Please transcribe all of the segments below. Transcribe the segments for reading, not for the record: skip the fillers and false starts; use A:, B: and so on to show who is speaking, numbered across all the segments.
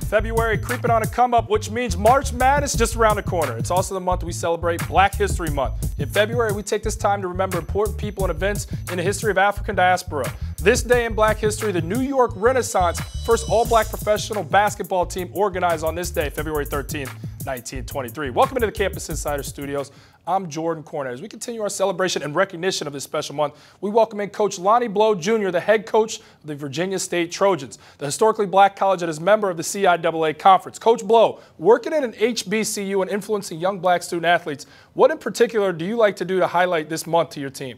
A: February creeping on a come up, which means March Madness is just around the corner. It's also the month we celebrate Black History Month. In February, we take this time to remember important people and events in the history of African diaspora. This day in Black history, the New York Renaissance, first all-black professional basketball team organized on this day, February 13th, 1923. Welcome to the Campus Insiders studios. I'm Jordan Cornette. As we continue our celebration and recognition of this special month, we welcome in Coach Lonnie Blow, Jr., the head coach of the Virginia State Trojans, the historically black college that is a member of the CIAA Conference. Coach Blow, working at an HBCU and influencing young black student athletes, what in particular do you like to do to highlight this month to your team?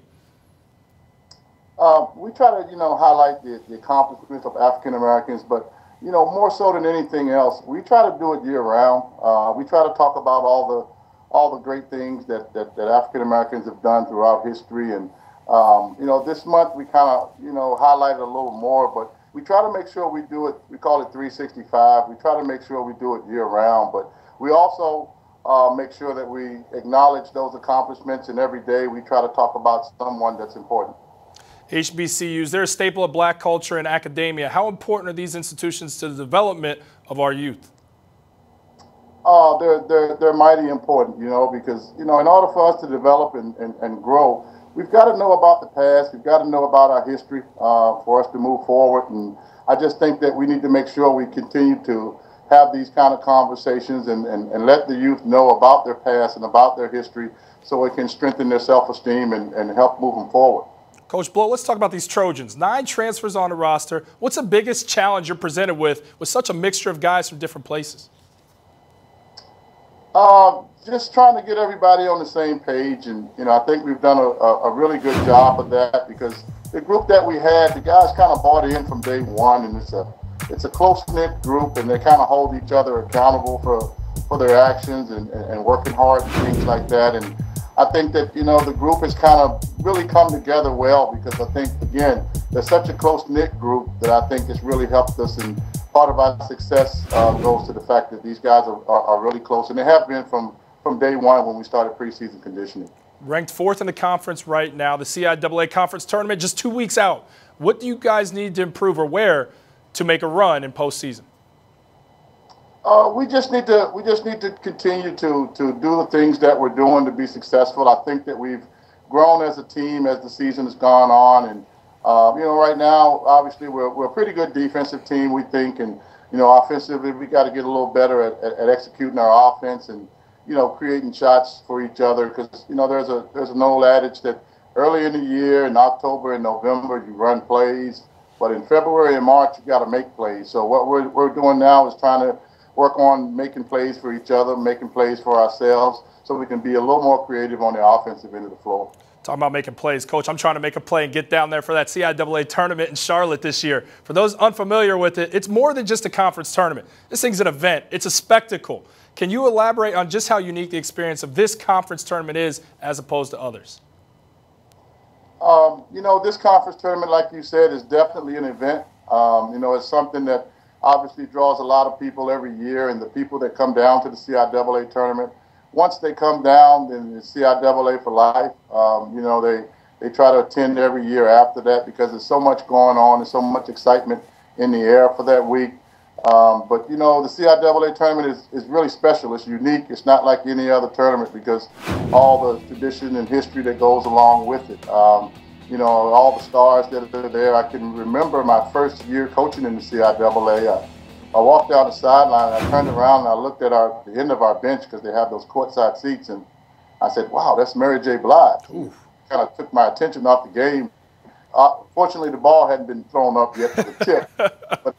B: We try to, highlight the accomplishments of African Americans, but more so than anything else, we try to do it year round. We try to talk about all the great things that African Americans have done throughout history, and this month we kind of highlight it a little more, but we try to make sure we do it. We call it 365. We try to make sure we do it year round, but we also make sure that we acknowledge those accomplishments, and every day we try to talk about someone that's important.
A: HBCUs, they're a staple of black culture and academia. How important are these institutions to the development of our youth?
B: They're mighty important, because, in order for us to develop and grow, we've got to know about the past. We've got to know about our history for us to move forward. And I just think that we need to make sure we continue to have these kind of conversations and let the youth know about their past and about their history so it can strengthen their self-esteem and help move them forward.
A: Coach Blow, let's talk about these Trojans. 9 transfers on the roster. What's the biggest challenge you're presented with such a mixture of guys from different places?
B: Just trying to get everybody on the same page, and I think we've done a really good job of that, because the group that we had, the guys kind of bought in from day one, and it's a close-knit group, and they kind of hold each other accountable for their actions and working hard and things like that. And I think that the group has kind of really come together well, because I think, again, they're such a close-knit group that I think it's really helped us, and part of our success goes to the fact that these guys are really close, and they have been from day one when we started preseason conditioning.
A: Ranked 4th in the conference right now, the CIAA Conference Tournament just 2 weeks out. What do you guys need to improve, or where to make a run in postseason?
B: We just need to continue to do the things that we're doing to be successful. I think that we've grown as a team as the season has gone on, and right now, obviously, we're a pretty good defensive team, we think, and offensively, we got to get a little better at executing our offense and creating shots for each other, because there's an old adage that early in the year, in October and November, you run plays, but in February and March, you got to make plays. So what we're doing now is trying to work on making plays for each other, making plays for ourselves, so we can be a little more creative on the offensive end of the floor.
A: Talking about making plays, Coach, I'm trying to make a play and get down there for that CIAA tournament in Charlotte this year. For those unfamiliar with it, it's more than just a conference tournament. This thing's an event. It's a spectacle. Can you elaborate on just how unique the experience of this conference tournament is as opposed to others?
B: This conference tournament, like you said, is definitely an event. It's something that obviously draws a lot of people every year, and the people that come down to the CIAA tournament, once they come down, then it's CIAA for life. They try to attend every year after that, because there's so much going on and so much excitement in the air for that week. But the CIAA tournament is really special. It's unique. It's not like any other tournament, because all the tradition and history that goes along with it. All the stars that are there. I can remember my first year coaching in the CIAA. I walked down the sideline, and I turned around, and I looked at the end of our bench, because they have those courtside seats, and I said, wow, that's Mary J. Blige. Kind of took my attention off the game. Fortunately, the ball hadn't been thrown up yet for the tip, but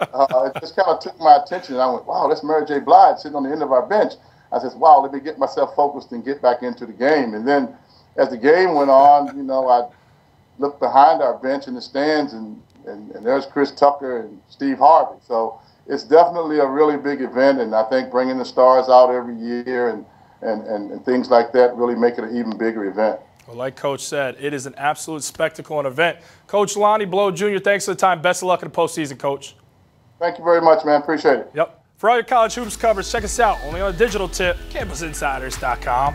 B: it just kind of took my attention, and I went, wow, that's Mary J. Blige sitting on the end of our bench. I said, wow, let me get myself focused and get back into the game. And then as the game went on, I looked behind our bench in the stands, and there's Chris Tucker and Steve Harvey. So it's definitely a really big event, and I think bringing the stars out every year and things like that really make it an even bigger event.
A: Well, like Coach said, it is an absolute spectacle and event. Coach Lonnie Blow, Jr., thanks for the time. Best of luck in the postseason, Coach.
B: Thank you very much, man. Appreciate it.
A: Yep. For all your college hoops coverage, check us out only on a digital tip, CampusInsiders.com.